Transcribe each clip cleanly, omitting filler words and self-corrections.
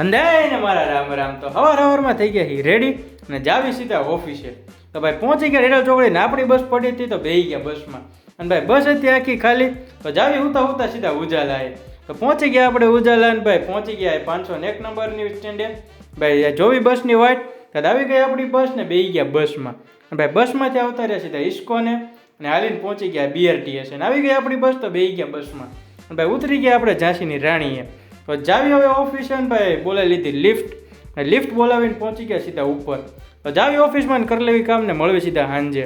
અંધાઈને મારા રામ રામ. તો હવારમાં થઈ ગયા રેડી અને જાવી સીધા ઓફિસે. તો ભાઈ પહોંચી ગયા રેડલ ચોકડી ને આપણી બસ પડી હતી તો બેસી ગયા બસમાં. અને ભાઈ બસ હતી આખી ખાલી. તો જાવી ઉતા સીધા ઉજાલાએ. તો પહોંચી ગયા આપણે ઉજાલા ને ભાઈ પહોંચી ગયા 501 નંબરની સ્ટેન્ડે. ભાઈ જોવી બસની વાટ તો આવી ગઈ આપણી બસ ને બેસી ગયા બસમાં. અને ભાઈ બસમાંથી આવતા રહ્યા સીધા ઇસ્કોને અને હાલીને પહોંચી ગયા BRTS અને આવી ગઈ આપણી બસ તો બેસી ગયા બસમાં. અને ભાઈ ઉતરી ગયા આપણે ઝાંસીની રાણીએ. તો જાવી હવે ઓફિસે ને ભાઈ બોલાવી લીધી લિફ્ટ બોલાવીને પહોંચી ગયા સીધા ઉપર. તો જાવી ઓફિસમાં કરી લેવી કામ ને મળવી સીધા સાંજે.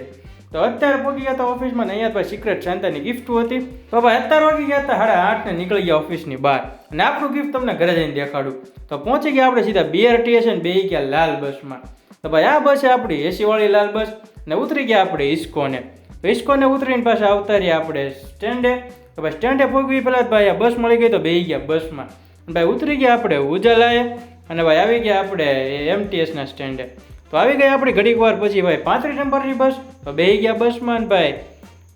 તો અત્યારે પહોંચી ગયા હતા ઓફિસમાં અહીંયા ભાઈ સિક્રેટ શાંતાની ગિફ્ટ હતી. તો ભાઈ અત્યારે વાગી ગયા હતા 8:30 ને નીકળી ગયા ઓફિસની બહાર. અને આપણું ગિફ્ટ તમને ઘરે જઈને દેખાડું. તો પહોંચી ગયા આપણે સીધા BRTS ને બેસી ગયા લાલ બસમાં. તો ભાઈ આ બસ આપણી AC વાળી લાલ બસ ને ઉતરી ગયા આપણે ઇસ્કોને. તો ઇસ્કોને ઉતરીને પાછા આવતા રહ્યા આપણે સ્ટેન્ડે. તો ભાઈ સ્ટેન્ડે પહોંચવી પહેલાં ભાઈ આ બસ મળી ગઈ તો બેસી ગયા બસમાં. ભાઈ ઉતરી ગયા આપણે ઉજાલાએ અને ભાઈ આવી ગયા આપણે MTSના સ્ટેન્ડે. તો આવી ગઈ આપણી ઘડીક વાર પછી ભાઈ 35 નંબરની બસ. તો બેસી ગયા બસમાં ને ભાઈ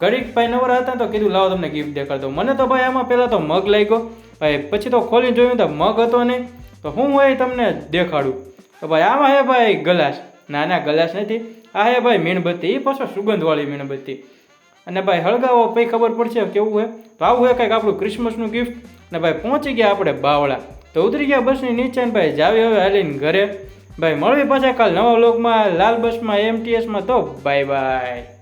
ઘડીક ભાઈ નવરા હતા તો કીધું લાવો તમને ગિફ્ટ દેખાડતો. મને તો ભાઈ આમાં પહેલાં તો મગ લાગ્યો ભાઈ, પછી તો ખોલીને જોયું તો મગ હતો નહીં. તો હું હોય તમને દેખાડું. તો ભાઈ આમાં હે ભાઈ ગ્લાસ, ના ગ્લાસ નથી, આ હે ભાઈ મીણબત્તી, એ પાછો સુગંધવાળી મીણબત્તી. અને ભાઈ હળગાવો પછી ખબર પડશે કેવું હોય. તો આવું હોય કંઈક આપણું ક્રિસમસનું ગિફ્ટ. ને ભાઈ પહોંચી ગયા આપણે બાવળા. તો ઉતરી ગયા બસની નીચે ને ભાઈ જાવી હવે હાલીને ઘરે. ભાઈ મળવી પાછા કાલ નવા વ્લોગમાં લાલ બસમાં MTSમાં. તો બાય બાય.